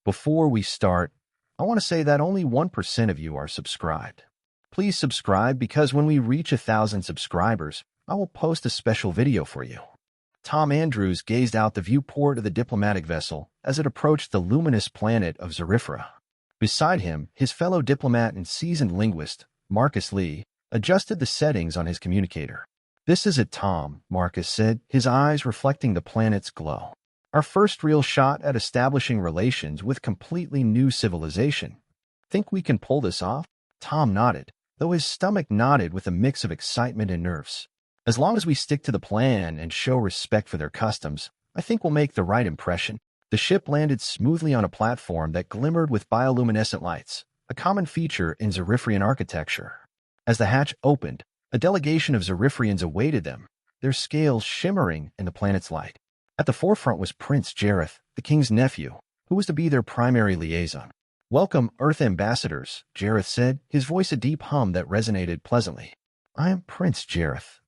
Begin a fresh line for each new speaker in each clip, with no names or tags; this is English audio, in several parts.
Before we start, I want to say that only 1% of you are subscribed. Please subscribe because when we reach 1,000 subscribers, I will post a special video for you. Tom Andrews gazed out the viewport of the diplomatic vessel as it approached the luminous planet of Zarifra. Beside him, his fellow diplomat and seasoned linguist, Marcus Lee, adjusted the settings on his communicator. "This is it, Tom," Marcus said, his eyes reflecting the planet's glow. "Our first real shot at establishing relations with completely new civilization. Think we can pull this off?" Tom nodded, though his stomach nodded with a mix of excitement and nerves. "As long as we stick to the plan and show respect for their customs, I think we'll make the right impression." The ship landed smoothly on a platform that glimmered with bioluminescent lights, a common feature in Zarifrian architecture. As the hatch opened, a delegation of Zarifrians awaited them, their scales shimmering in the planet's light. At the forefront was Prince Jareth, the king's nephew, who was to be their primary liaison. "Welcome, Earth ambassadors," Jareth said, his voice a deep hum that resonated pleasantly. "I am Prince Jareth.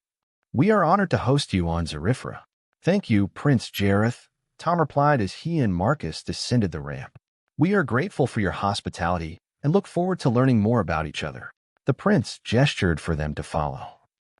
We are honored to host you on Zarifra." "Thank you, Prince Jareth," Tom replied as he and Marcus descended the ramp. "We are grateful for your hospitality and look forward to learning more about each other." The prince gestured for them to follow.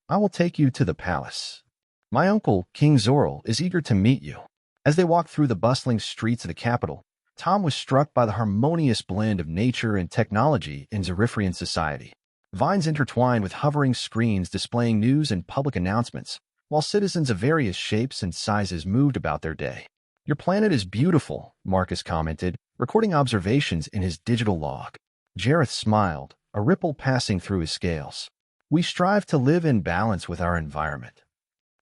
"I will take you to the palace. My uncle, King Zorl, is eager to meet you." As they walked through the bustling streets of the capital, Tom was struck by the harmonious blend of nature and technology in Zarifrian society. Vines intertwined with hovering screens displaying news and public announcements, while citizens of various shapes and sizes moved about their day. "Your planet is beautiful," Marcus commented, recording observations in his digital log. Jareth smiled, a ripple passing through his scales. "We strive to live in balance with our environment.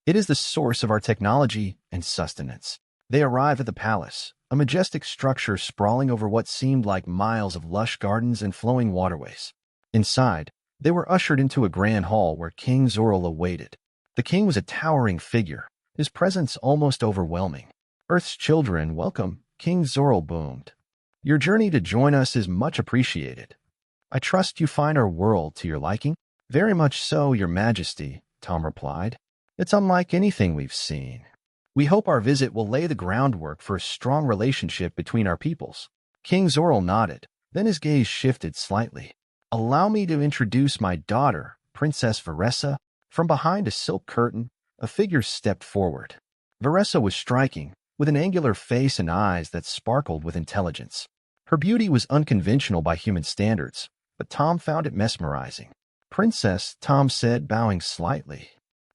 It is the source of our technology and sustenance." They arrived at the palace, a majestic structure sprawling over what seemed like miles of lush gardens and flowing waterways. Inside, they were ushered into a grand hall where King Zorl awaited. The king was a towering figure, his presence almost overwhelming. "Earth's children, welcome," King Zorl boomed. "Your journey to join us is much appreciated. I trust you find our world to your liking." "Very much so, Your Majesty," Tom replied. "It's unlike anything we've seen. We hope our visit will lay the groundwork for a strong relationship between our peoples." King Zorl nodded, then his gaze shifted slightly. "Allow me to introduce my daughter, Princess Varessa." From behind a silk curtain, a figure stepped forward. Varessa was striking, with an angular face and eyes that sparkled with intelligence. Her beauty was unconventional by human standards, but Tom found it mesmerizing. "Princess," Tom said, bowing slightly.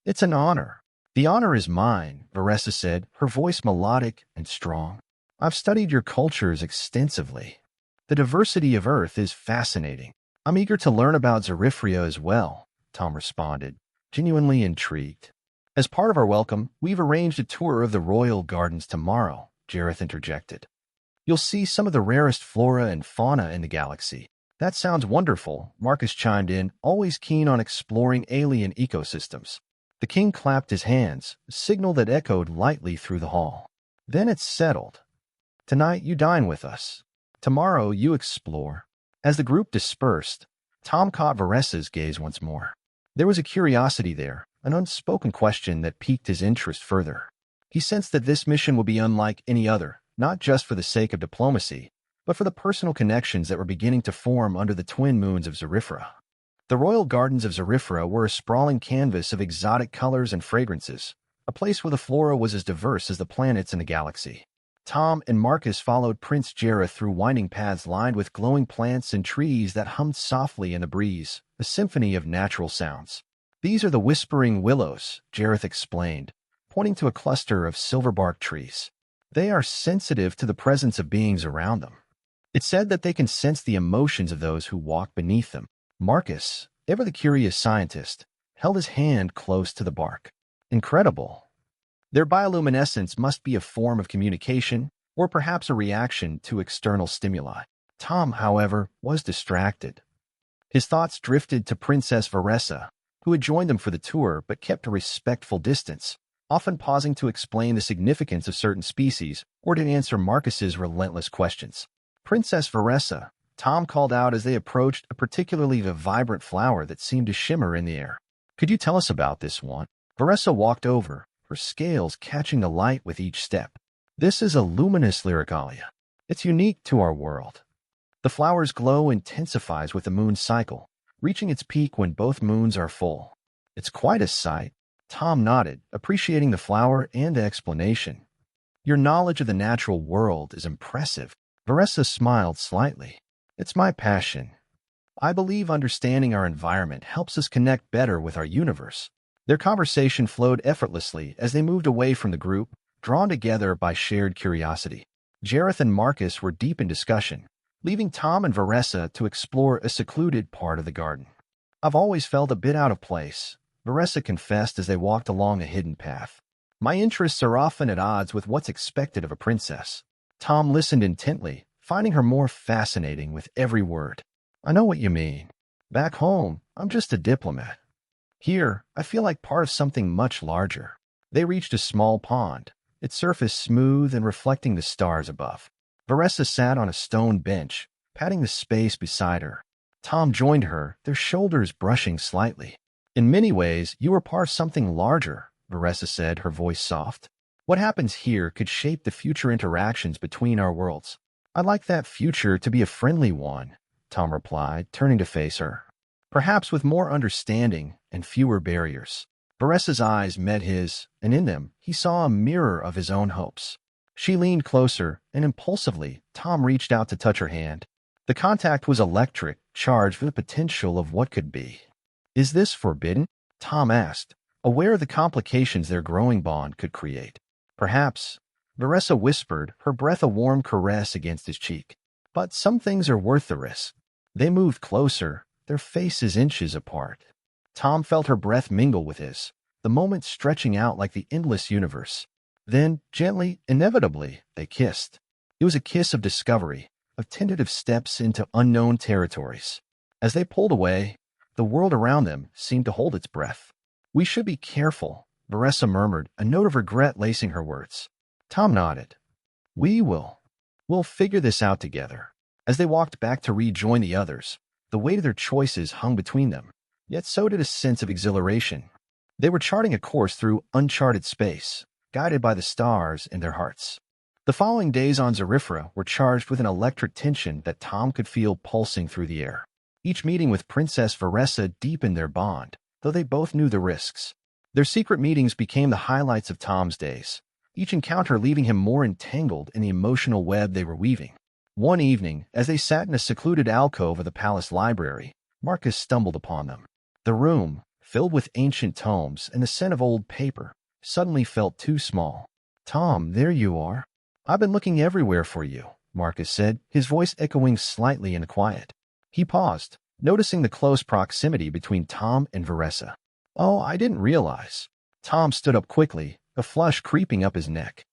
"It's an honor." "The honor is mine," Varessa said, her voice melodic and strong. "I've studied your cultures extensively. The diversity of Earth is fascinating. I'm eager to learn about Zarifria as well," Tom responded, genuinely intrigued. "As part of our welcome, we've arranged a tour of the royal gardens tomorrow," Jareth interjected. "You'll see some of the rarest flora and fauna in the galaxy." "That sounds wonderful," Marcus chimed in, always keen on exploring alien ecosystems. The king clapped his hands, a signal that echoed lightly through the hall. "Then it's settled. Tonight you dine with us. Tomorrow you explore." As the group dispersed, Tom caught Varessa's gaze once more. There was a curiosity there, an unspoken question that piqued his interest further. He sensed that this mission would be unlike any other, not just for the sake of diplomacy, but for the personal connections that were beginning to form under the twin moons of Zarifra. The royal gardens of Zarifra were a sprawling canvas of exotic colors and fragrances, a place where the flora was as diverse as the planets in the galaxy. Tom and Marcus followed Prince Jareth through winding paths lined with glowing plants and trees that hummed softly in the breeze, a symphony of natural sounds. "These are the whispering willows," Jareth explained, pointing to a cluster of silverbark trees. "They are sensitive to the presence of beings around them. It's said that they can sense the emotions of those who walk beneath them." Marcus, ever the curious scientist, held his hand close to the bark. "Incredible. Their bioluminescence must be a form of communication, or perhaps a reaction to external stimuli." Tom, however, was distracted. His thoughts drifted to Princess Varessa, who had joined them for the tour but kept a respectful distance, often pausing to explain the significance of certain species or to answer Marcus's relentless questions. "Princess Varessa," Tom called out as they approached a particularly vibrant flower that seemed to shimmer in the air. "Could you tell us about this one?" Varessa walked over, her scales catching the light with each step. "This is a luminous lyricalia. It's unique to our world. The flower's glow intensifies with the moon's cycle, reaching its peak when both moons are full. It's quite a sight. Tom nodded, appreciating the flower and the explanation. Your knowledge of the natural world is impressive. Vanessa smiled slightly. It's my passion. I believe understanding our environment helps us connect better with our universe. Their conversation flowed effortlessly as they moved away from the group, drawn together by shared curiosity. Jareth and Marcus were deep in discussion, leaving Tom and Vanessa to explore a secluded part of the garden. I've always felt a bit out of place, Vanessa confessed as they walked along a hidden path. My interests are often at odds with what's expected of a princess. Tom listened intently, finding her more fascinating with every word. I know what you mean. Back home, I'm just a diplomat. Here, I feel like part of something much larger. They reached a small pond, its surface smooth and reflecting the stars above. Vanessa sat on a stone bench, patting the space beside her. Tom joined her, their shoulders brushing slightly. In many ways, you are part of something larger, Vanessa said, her voice soft. What happens here could shape the future interactions between our worlds. I'd like that future to be a friendly one, Tom replied, turning to face her. Perhaps with more understanding and fewer barriers. Vanessa's eyes met his, and in them, he saw a mirror of his own hopes. She leaned closer, and impulsively, Tom reached out to touch her hand. The contact was electric, charged with the potential of what could be. Is this forbidden? Tom asked, aware of the complications their growing bond could create. Perhaps, Vanessa whispered, her breath a warm caress against his cheek. But some things are worth the risk. They moved closer, their faces inches apart. Tom felt her breath mingle with his, the moment stretching out like the endless universe. Then, gently, inevitably, they kissed. It was a kiss of discovery, of tentative steps into unknown territories. As they pulled away, the world around them seemed to hold its breath. We should be careful, Vanessa murmured, a note of regret lacing her words. Tom nodded. We will. We'll figure this out together. As they walked back to rejoin the others, the weight of their choices hung between them, yet so did a sense of exhilaration. They were charting a course through uncharted space, guided by the stars in their hearts. The following days on Zarifra were charged with an electric tension that Tom could feel pulsing through the air. Each meeting with Princess Vanessa deepened their bond, though they both knew the risks. Their secret meetings became the highlights of Tom's days, each encounter leaving him more entangled in the emotional web they were weaving. One evening, as they sat in a secluded alcove of the palace library, Marcus stumbled upon them. The room, filled with ancient tomes and the scent of old paper, suddenly felt too small. Tom, there you are. I've been looking everywhere for you, Marcus said, his voice echoing slightly in the quiet. He paused, noticing the close proximity between Tom and Vanessa. Oh, I didn't realize. Tom stood up quickly, a flush creeping up his neck.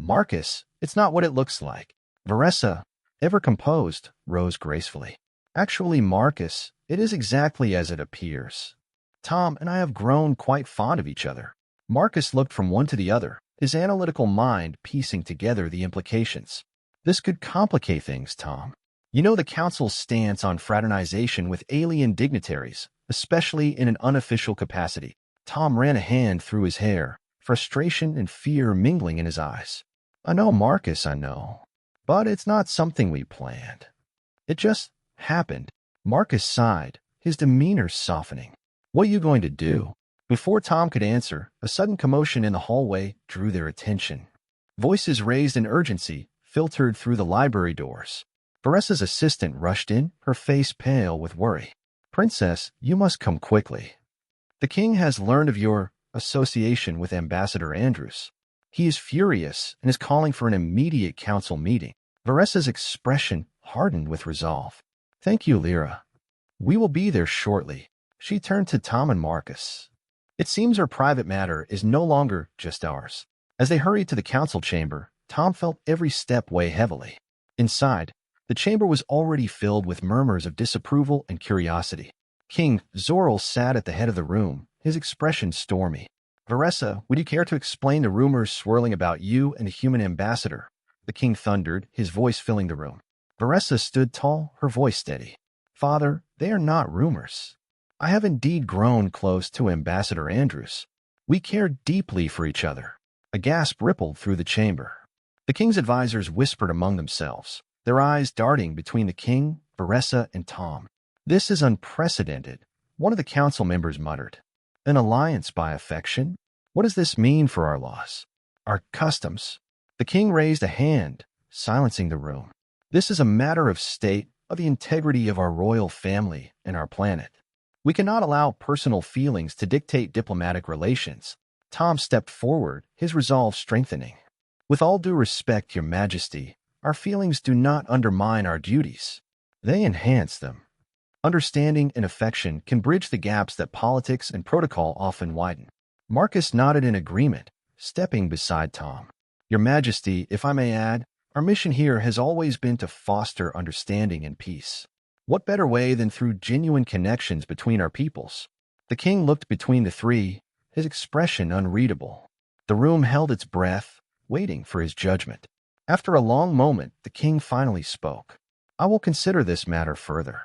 Marcus, it's not what it looks like. Vanessa, ever composed, rose gracefully. Actually, Marcus, it is exactly as it appears. Tom and I have grown quite fond of each other. Marcus looked from one to the other, his analytical mind piecing together the implications. This could complicate things, Tom. You know the council's stance on fraternization with alien dignitaries, especially in an unofficial capacity. Tom ran a hand through his hair, frustration and fear mingling in his eyes. I know, Marcus, I know. But it's not something we planned. It just happened. Marcus sighed, his demeanor softening. What are you going to do? Before Tom could answer, a sudden commotion in the hallway drew their attention. Voices raised in urgency filtered through the library doors. Vanessa's assistant rushed in, her face pale with worry. Princess, you must come quickly. The king has learned of your association with Ambassador Andrews. He is furious and is calling for an immediate council meeting. Vanessa's expression hardened with resolve. Thank you, Lyra. We will be there shortly. She turned to Tom and Marcus. It seems our private matter is no longer just ours. As they hurried to the council chamber, Tom felt every step weigh heavily. Inside, the chamber was already filled with murmurs of disapproval and curiosity. King Zoril sat at the head of the room, his expression stormy. Vanessa, would you care to explain the rumors swirling about you and the human ambassador? The king thundered, his voice filling the room. Vanessa stood tall, her voice steady. Father, they are not rumors. I have indeed grown close to Ambassador Andrews. We care deeply for each other. A gasp rippled through the chamber. The king's advisors whispered among themselves, their eyes darting between the king, Varessa, and Tom. "This is unprecedented," one of the council members muttered. "An alliance by affection? What does this mean for our laws? Our customs?" The king raised a hand, silencing the room. "This is a matter of state, of the integrity of our royal family and our planet. We cannot allow personal feelings to dictate diplomatic relations." Tom stepped forward, his resolve strengthening. "With all due respect, Your Majesty, our feelings do not undermine our duties. They enhance them. Understanding and affection can bridge the gaps that politics and protocol often widen." Marcus nodded in agreement, stepping beside Tom. "Your Majesty, if I may add, our mission here has always been to foster understanding and peace. What better way than through genuine connections between our peoples?" The king looked between the three, his expression unreadable. The room held its breath, waiting for his judgment. After a long moment, the king finally spoke. "I will consider this matter further.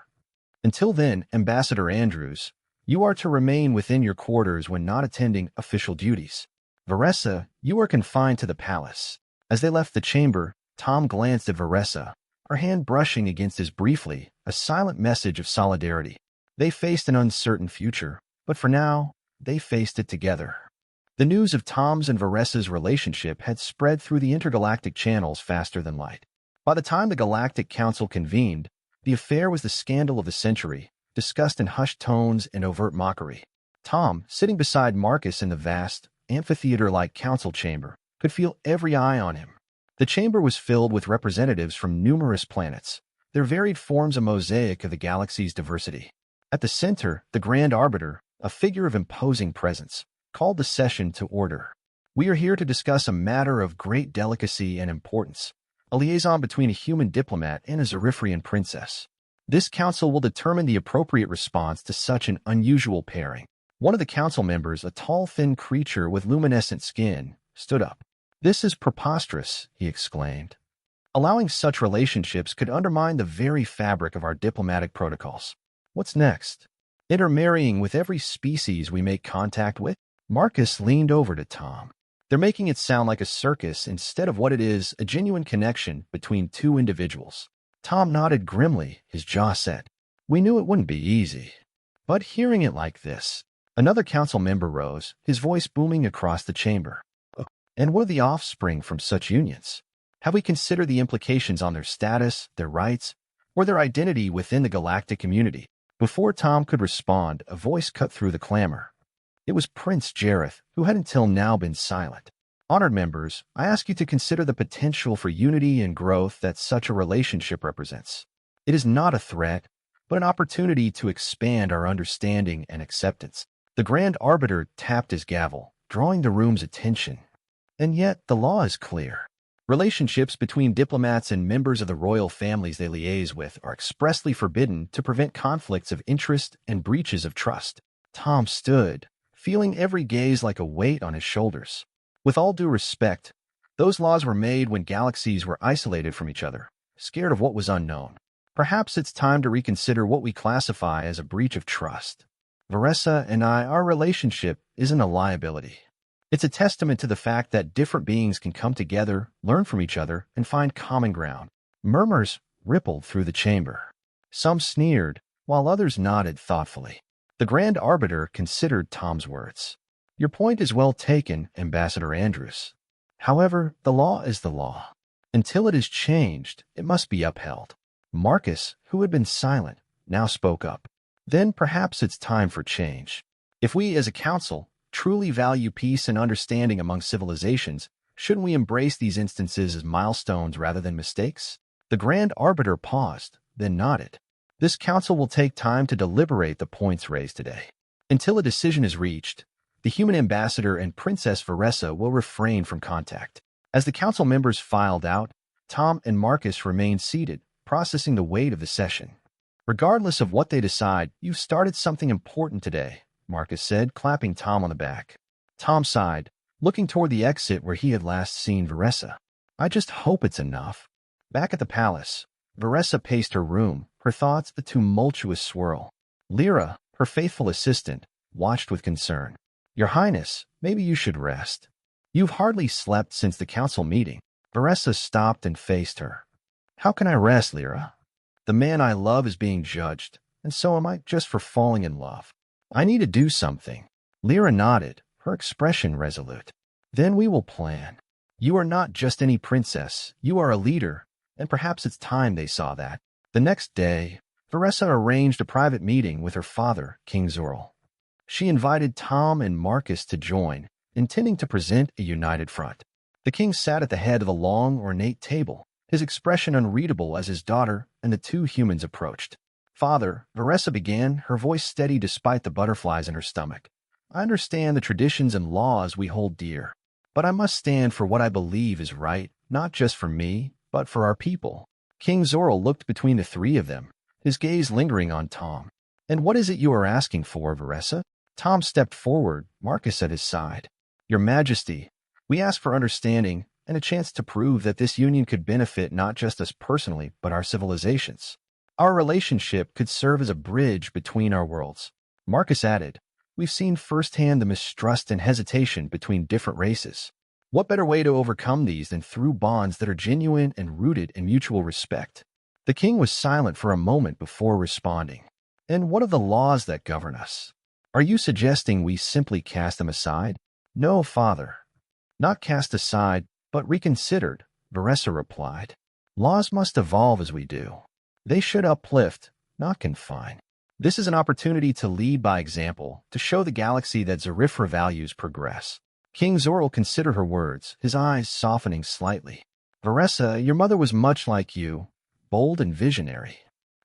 Until then, Ambassador Andrews, you are to remain within your quarters when not attending official duties. Varessa, you are confined to the palace." As they left the chamber, Tom glanced at Varessa, her hand brushing against his briefly, a silent message of solidarity. They faced an uncertain future, but for now, they faced it together. The news of Tom's and Varessa's relationship had spread through the intergalactic channels faster than light. By the time the Galactic Council convened, the affair was the scandal of the century, discussed in hushed tones and overt mockery. Tom, sitting beside Marcus in the vast, amphitheater-like council chamber, could feel every eye on him. The chamber was filled with representatives from numerous planets, their varied forms a mosaic of the galaxy's diversity. At the center, the Grand Arbiter, a figure of imposing presence, called the session to order. "We are here to discuss a matter of great delicacy and importance, a liaison between a human diplomat and a Zerifrian princess. This council will determine the appropriate response to such an unusual pairing." One of the council members, a tall, thin creature with luminescent skin, stood up. "This is preposterous," he exclaimed. "Allowing such relationships could undermine the very fabric of our diplomatic protocols. What's next? Intermarrying with every species we make contact with?" Marcus leaned over to Tom. "They're making it sound like a circus instead of what it is, a genuine connection between two individuals." Tom nodded grimly, his jaw set. "We knew it wouldn't be easy. But hearing it like this..." Another council member rose, his voice booming across the chamber. "And what are the offspring from such unions? Have we considered the implications on their status, their rights, or their identity within the galactic community?" Before Tom could respond, a voice cut through the clamor. It was Prince Jareth, who had until now been silent. "Honored members, I ask you to consider the potential for unity and growth that such a relationship represents. It is not a threat, but an opportunity to expand our understanding and acceptance." The Grand Arbiter tapped his gavel, drawing the room's attention. "And yet, the law is clear. Relationships between diplomats and members of the royal families they liaise with are expressly forbidden to prevent conflicts of interest and breaches of trust." Tom stood, feeling every gaze like a weight on his shoulders. With all due respect, those laws were made when galaxies were isolated from each other, scared of what was unknown. Perhaps it's time to reconsider what we classify as a breach of trust. Varessa and our relationship isn't a liability. It's a testament to the fact that different beings can come together, learn from each other, and find common ground. Murmurs rippled through the chamber. Some sneered, while others nodded thoughtfully. The Grand Arbiter considered Tom's words. "Your point is well taken, Ambassador Andrews. However, the law is the law. Until it is changed, it must be upheld." Marcus, who had been silent, now spoke up. "Then perhaps it's time for change. If we, as a council, truly value peace and understanding among civilizations, shouldn't we embrace these instances as milestones rather than mistakes?" The Grand Arbiter paused, then nodded. "This council will take time to deliberate the points raised today. Until a decision is reached, the human ambassador and Princess Varessa will refrain from contact." As the council members filed out, Tom and Marcus remained seated, processing the weight of the session. "Regardless of what they decide, you've started something important today," Marcus said, clapping Tom on the back. Tom sighed, looking toward the exit where he had last seen Varessa. "I just hope it's enough." Back at the palace, Varessa paced her room, her thoughts a tumultuous swirl. Lyra, her faithful assistant, watched with concern. "Your Highness, maybe you should rest. You've hardly slept since the council meeting." Varessa stopped and faced her. How can I rest, Lyra? The man I love is being judged, and so am I just for falling in love. I need to do something. Lyra nodded, her expression resolute. Then we will plan. You are not just any princess, you are a leader, and perhaps it's time they saw that. The next day, Varessa arranged a private meeting with her father, King Zorl. She invited Tom and Marcus to join, intending to present a united front. The king sat at the head of the long, ornate table, his expression unreadable as his daughter and the two humans approached. Father, Varessa began, her voice steady despite the butterflies in her stomach. I understand the traditions and laws we hold dear, but I must stand for what I believe is right, not just for me, but for our people. King Zorl looked between the three of them, his gaze lingering on Tom. And what is it you are asking for, Varessa? Tom stepped forward, Marcus at his side. Your Majesty, we ask for understanding and a chance to prove that this union could benefit not just us personally, but our civilizations. Our relationship could serve as a bridge between our worlds. Marcus added, we've seen firsthand the mistrust and hesitation between different races. What better way to overcome these than through bonds that are genuine and rooted in mutual respect? The king was silent for a moment before responding. And what of the laws that govern us? Are you suggesting we simply cast them aside? No, father. Not cast aside, but reconsidered, Varessa replied. Laws must evolve as we do. They should uplift, not confine. This is an opportunity to lead by example, to show the galaxy that Zarifra values progress. King Zorl considered her words, his eyes softening slightly. Varessa, your mother was much like you, bold and visionary.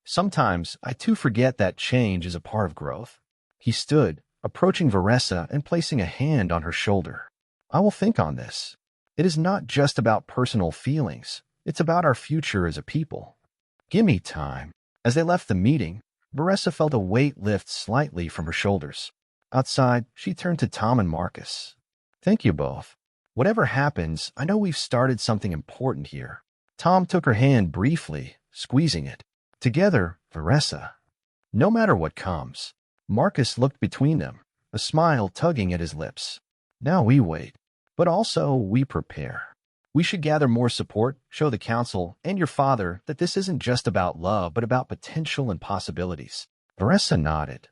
Sometimes I too forget that change is a part of growth. He stood, approaching Varessa and placing a hand on her shoulder. I will think on this. It is not just about personal feelings. It's about our future as a people. Give me time. As they left the meeting, Varessa felt a weight lift slightly from her shoulders. Outside, she turned to Tom and Marcus. Thank you both. Whatever happens, I know we've started something important here. Tom took her hand briefly, squeezing it. Together, Varessa. No matter what comes. Marcus looked between them, a smile tugging at his lips. Now we wait, but also we prepare. We should gather more support, show the council and your father that this isn't just about love, but about potential and possibilities. Varessa nodded.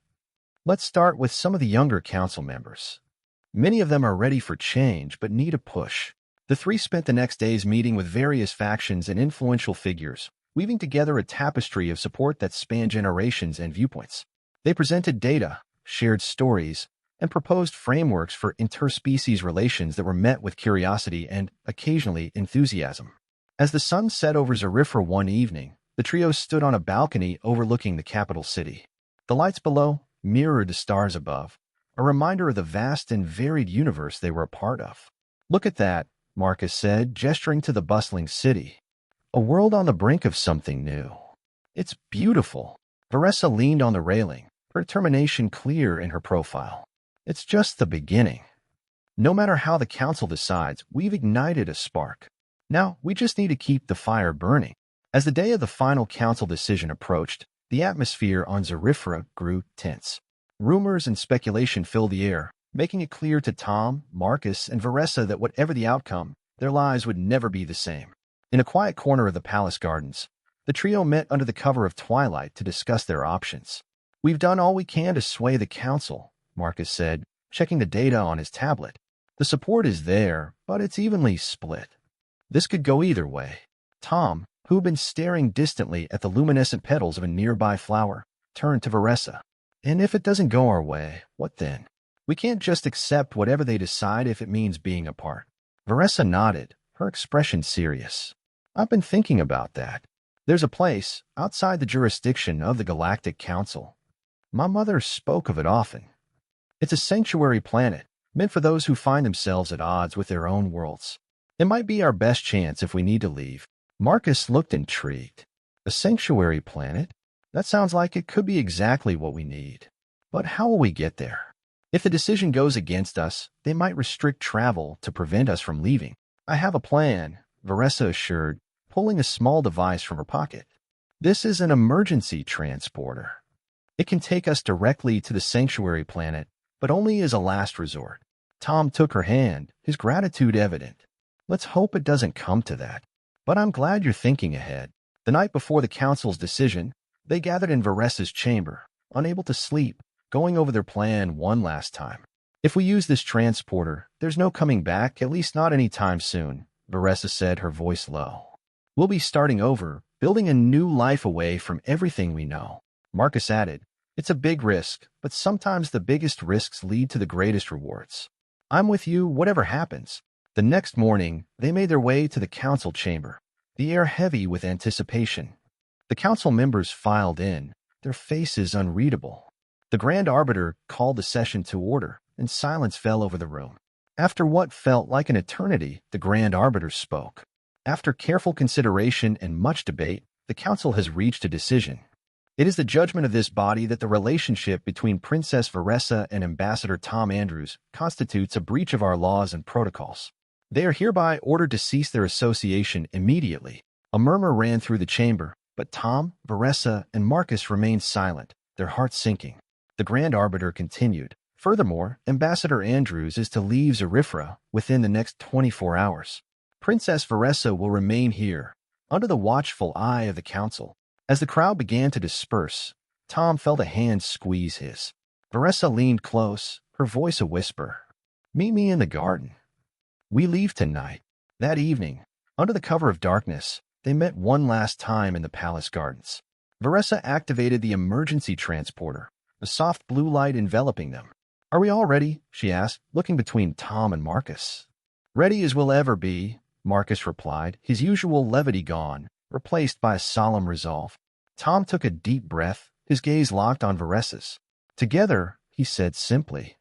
Let's start with some of the younger council members. Many of them are ready for change, but need a push. The three spent the next days meeting with various factions and influential figures, weaving together a tapestry of support that spanned generations and viewpoints. They presented data, shared stories, and proposed frameworks for interspecies relations that were met with curiosity and, occasionally, enthusiasm. As the sun set over Zarifra one evening, the trio stood on a balcony overlooking the capital city. The lights below mirrored the stars above, a reminder of the vast and varied universe they were a part of. Look at that, Marcus said, gesturing to the bustling city. A world on the brink of something new. It's beautiful. Varessa leaned on the railing, her determination clear in her profile. It's just the beginning. No matter how the council decides, we've ignited a spark. Now, we just need to keep the fire burning. As the day of the final council decision approached, the atmosphere on Zarifra grew tense. Rumors and speculation filled the air, making it clear to Tom, Marcus, and Varessa that whatever the outcome, their lives would never be the same. In a quiet corner of the palace gardens, the trio met under the cover of twilight to discuss their options. We've done all we can to sway the council, Marcus said, checking the data on his tablet. The support is there, but it's evenly split. This could go either way. Tom, who had been staring distantly at the luminescent petals of a nearby flower, turned to Varessa. And if it doesn't go our way, what then? We can't just accept whatever they decide if it means being apart. Varessa nodded, her expression serious. I've been thinking about that. There's a place outside the jurisdiction of the Galactic Council. My mother spoke of it often. It's a sanctuary planet, meant for those who find themselves at odds with their own worlds. It might be our best chance if we need to leave. Marcus looked intrigued. A sanctuary planet? That sounds like it could be exactly what we need. But how will we get there? If the decision goes against us, they might restrict travel to prevent us from leaving. I have a plan, Varessa assured, pulling a small device from her pocket. This is an emergency transporter. It can take us directly to the sanctuary planet, but only as a last resort. Tom took her hand, his gratitude evident. Let's hope it doesn't come to that. But I'm glad you're thinking ahead. The night before the council's decision, they gathered in Varessa's chamber, unable to sleep, going over their plan one last time. If we use this transporter, there's no coming back, at least not anytime soon, Varessa said, her voice low. We'll be starting over, building a new life away from everything we know. Marcus added, it's a big risk, but sometimes the biggest risks lead to the greatest rewards. I'm with you, whatever happens. The next morning, they made their way to the council chamber, the air heavy with anticipation. The council members filed in, their faces unreadable. The Grand Arbiter called the session to order, and silence fell over the room. After what felt like an eternity, the Grand Arbiter spoke. After careful consideration and much debate, the council has reached a decision. It is the judgment of this body that the relationship between Princess Varessa and Ambassador Tom Andrews constitutes a breach of our laws and protocols. They are hereby ordered to cease their association immediately. A murmur ran through the chamber, but Tom, Varessa, and Marcus remained silent, their hearts sinking. The Grand Arbiter continued. Furthermore, Ambassador Andrews is to leave Zarifra within the next 24 hours. Princess Varessa will remain here, under the watchful eye of the council. As the crowd began to disperse, Tom felt a hand squeeze his. Varessa leaned close, her voice a whisper. Meet me in the garden. We leave tonight. That evening, under the cover of darkness, they met one last time in the palace gardens. Varessa activated the emergency transporter, the soft blue light enveloping them. Are we all ready? She asked, looking between Tom and Marcus. Ready as we'll ever be, Marcus replied, his usual levity gone, replaced by a solemn resolve. Tom took a deep breath, his gaze locked on Varessa's. Together, he said simply.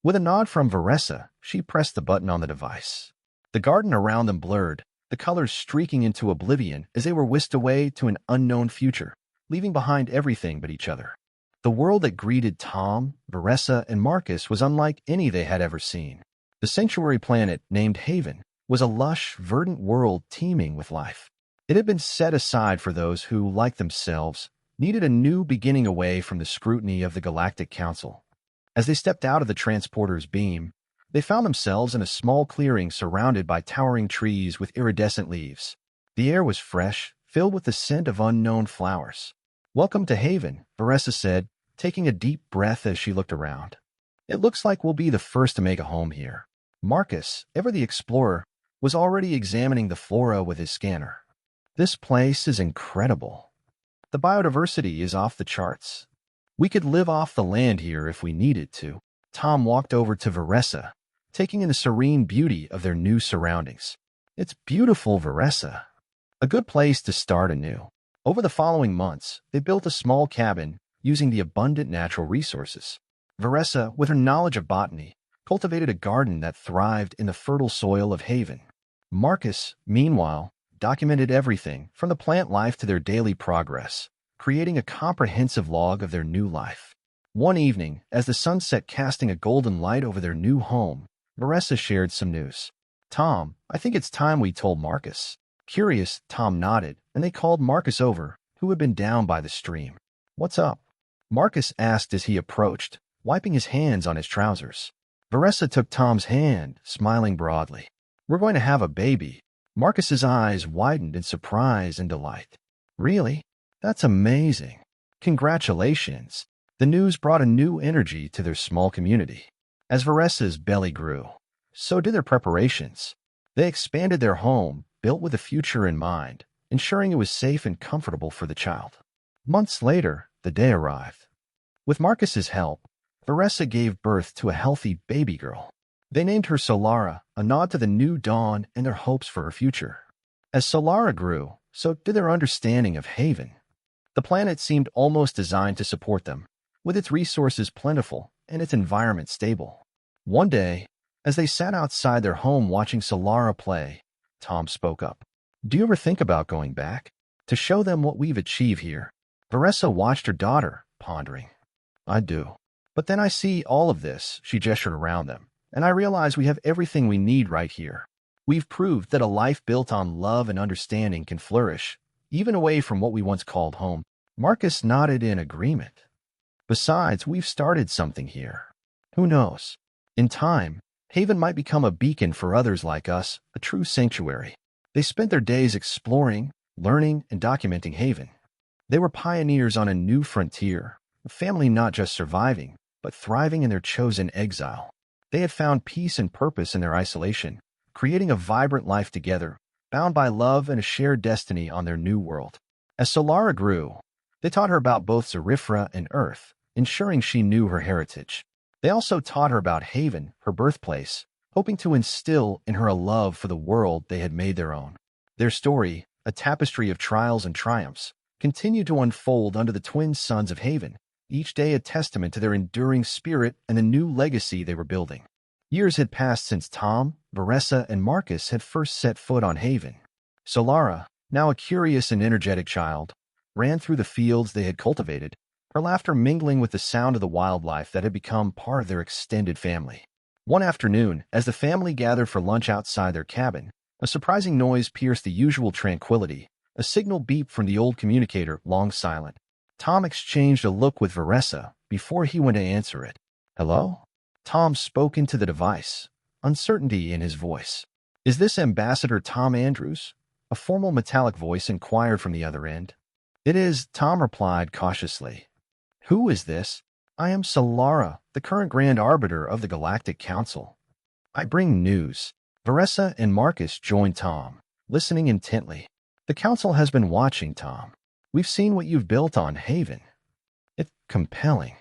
With a nod from Varessa, she pressed the button on the device. The garden around them blurred, the colors streaking into oblivion as they were whisked away to an unknown future, leaving behind everything but each other. The world that greeted Tom, Varessa, and Marcus was unlike any they had ever seen. The sanctuary planet, named Haven, was a lush, verdant world teeming with life. It had been set aside for those who, like themselves, needed a new beginning away from the scrutiny of the Galactic Council. As they stepped out of the transporter's beam, they found themselves in a small clearing surrounded by towering trees with iridescent leaves. The air was fresh, filled with the scent of unknown flowers. Welcome to Haven, Varessa said, taking a deep breath as she looked around. It looks like we'll be the first to make a home here. Marcus, ever the explorer, was already examining the flora with his scanner. This place is incredible. The biodiversity is off the charts. We could live off the land here if we needed to. Tom walked over to Varessa, taking in the serene beauty of their new surroundings. It's beautiful, Varessa. A good place to start anew. Over the following months, they built a small cabin using the abundant natural resources. Varessa, with her knowledge of botany, cultivated a garden that thrived in the fertile soil of Haven. Marcus, meanwhile, documented everything from the plant life to their daily progress, creating a comprehensive log of their new life. One evening, as the sun set casting a golden light over their new home, Varessa shared some news. Tom, I think it's time we told Marcus. Curious, Tom nodded, and they called Marcus over, who had been down by the stream. What's up? Marcus asked as he approached, wiping his hands on his trousers. Varessa took Tom's hand, smiling broadly. We're going to have a baby. Marcus's eyes widened in surprise and delight. Really? That's amazing. Congratulations. The news brought a new energy to their small community. As Varessa's belly grew, so did their preparations. They expanded their home, built with the future in mind, ensuring it was safe and comfortable for the child. Months later, the day arrived. With Marcus's help, Varessa gave birth to a healthy baby girl. They named her Solara, a nod to the new dawn and their hopes for her future. As Solara grew, so did their understanding of Haven. The planet seemed almost designed to support them, with its resources plentiful and its environment stable. One day, as they sat outside their home watching Solara play, Tom spoke up. Do you ever think about going back? To show them what we've achieved here? Varessa watched her daughter, pondering. I do. But then I see all of this, she gestured around them, and I realize we have everything we need right here. We've proved that a life built on love and understanding can flourish, even away from what we once called home. Marcus nodded in agreement. Besides, we've started something here. Who knows? In time, Haven might become a beacon for others like us, a true sanctuary. They spent their days exploring, learning, and documenting Haven. They were pioneers on a new frontier, a family not just surviving, but thriving in their chosen exile. They had found peace and purpose in their isolation, creating a vibrant life together, bound by love and a shared destiny on their new world. As Solara grew, they taught her about both Zarifra and Earth, ensuring she knew her heritage. They also taught her about Haven, her birthplace, hoping to instill in her a love for the world they had made their own. Their story, a tapestry of trials and triumphs, continued to unfold under the twin sons of Haven, each day a testament to their enduring spirit and the new legacy they were building. Years had passed since Tom, Varessa, and Marcus had first set foot on Haven. Solara, now a curious and energetic child, ran through the fields they had cultivated, her laughter mingling with the sound of the wildlife that had become part of their extended family. One afternoon, as the family gathered for lunch outside their cabin, a surprising noise pierced the usual tranquility, a signal beep from the old communicator, long silent. Tom exchanged a look with Varessa before he went to answer it. "Hello?" Tom spoke into the device, uncertainty in his voice. "Is this Ambassador Tom Andrews?" A formal metallic voice inquired from the other end. "It is," Tom replied cautiously. "Who is this?" "I am Solara, the current Grand Arbiter of the Galactic Council. I bring news." Varessa and Marcus joined Tom, listening intently. "The Council has been watching, Tom. We've seen what you've built on Haven. It's compelling.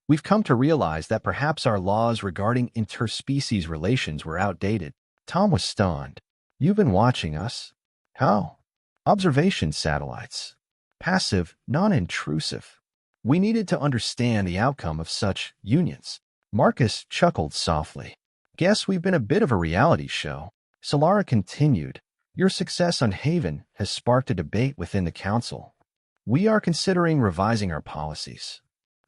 We've come to realize that perhaps our laws regarding interspecies relations were outdated." Tom was stunned. "You've been watching us? How?" "Observation satellites. Passive, non-intrusive. We needed to understand the outcome of such unions." Marcus chuckled softly. "Guess we've been a bit of a reality show." Solara continued. "Your success on Haven has sparked a debate within the Council. We are considering revising our policies.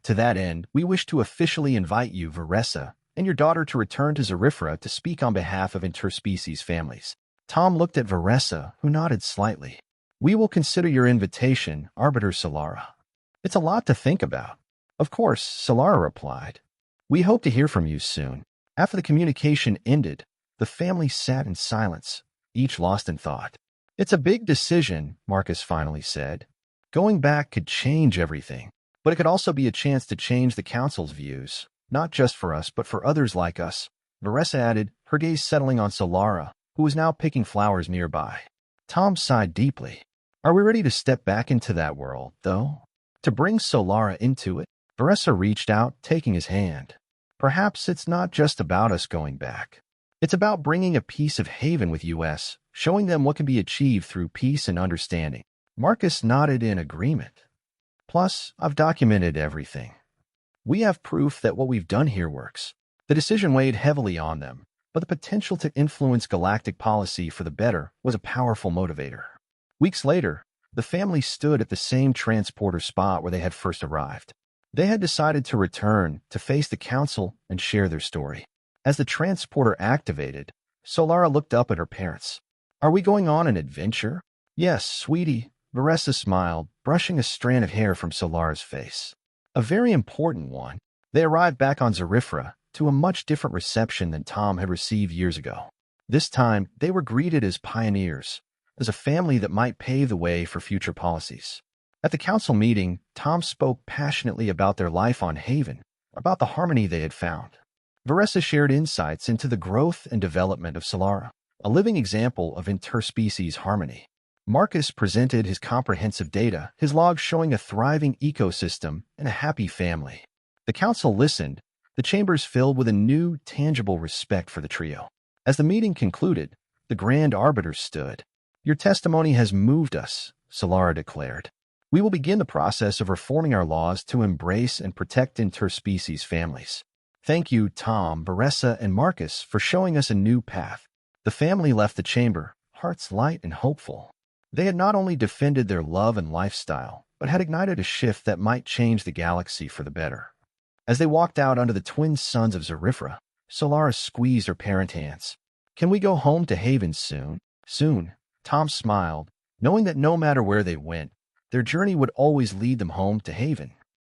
To that end, we wish to officially invite you, Varessa, and your daughter to return to Zarifra to speak on behalf of interspecies families." Tom looked at Varessa, who nodded slightly. "We will consider your invitation, Arbiter Solara. It's a lot to think about." "Of course," Solara replied. "We hope to hear from you soon." After the communication ended, the family sat in silence, each lost in thought. "It's a big decision," Marcus finally said. "Going back could change everything, but it could also be a chance to change the Council's views, not just for us, but for others like us," Varessa added, her gaze settling on Solara, who was now picking flowers nearby. Tom sighed deeply. "Are we ready to step back into that world, though? To bring Solara into it?" Varessa reached out, taking his hand. "Perhaps it's not just about us going back. It's about bringing a piece of Haven with us, showing them what can be achieved through peace and understanding." Marcus nodded in agreement. "Plus, I've documented everything. We have proof that what we've done here works." The decision weighed heavily on them, but the potential to influence galactic policy for the better was a powerful motivator. Weeks later, the family stood at the same transporter spot where they had first arrived. They had decided to return, to face the Council and share their story. As the transporter activated, Solara looked up at her parents. "Are we going on an adventure?" "Yes, sweetie," Varessa smiled, brushing a strand of hair from Solara's face. "A very important one." They arrived back on Zarifra to a much different reception than Tom had received years ago. This time, they were greeted as pioneers, as a family that might pave the way for future policies. At the Council meeting, Tom spoke passionately about their life on Haven, about the harmony they had found. Varessa shared insights into the growth and development of Solara, a living example of interspecies harmony. Marcus presented his comprehensive data, his logs showing a thriving ecosystem and a happy family. The Council listened, the chambers filled with a new, tangible respect for the trio. As the meeting concluded, the Grand Arbiter stood. "Your testimony has moved us," Solara declared. "We will begin the process of reforming our laws to embrace and protect interspecies families. Thank you, Tom, Varessa, and Marcus, for showing us a new path." The family left the chamber, hearts light and hopeful. They had not only defended their love and lifestyle, but had ignited a shift that might change the galaxy for the better. As they walked out under the twin suns of Zarifra, Solara squeezed her parent hands. "Can we go home to Haven soon?" "Soon," Tom smiled, knowing that no matter where they went, their journey would always lead them home to Haven.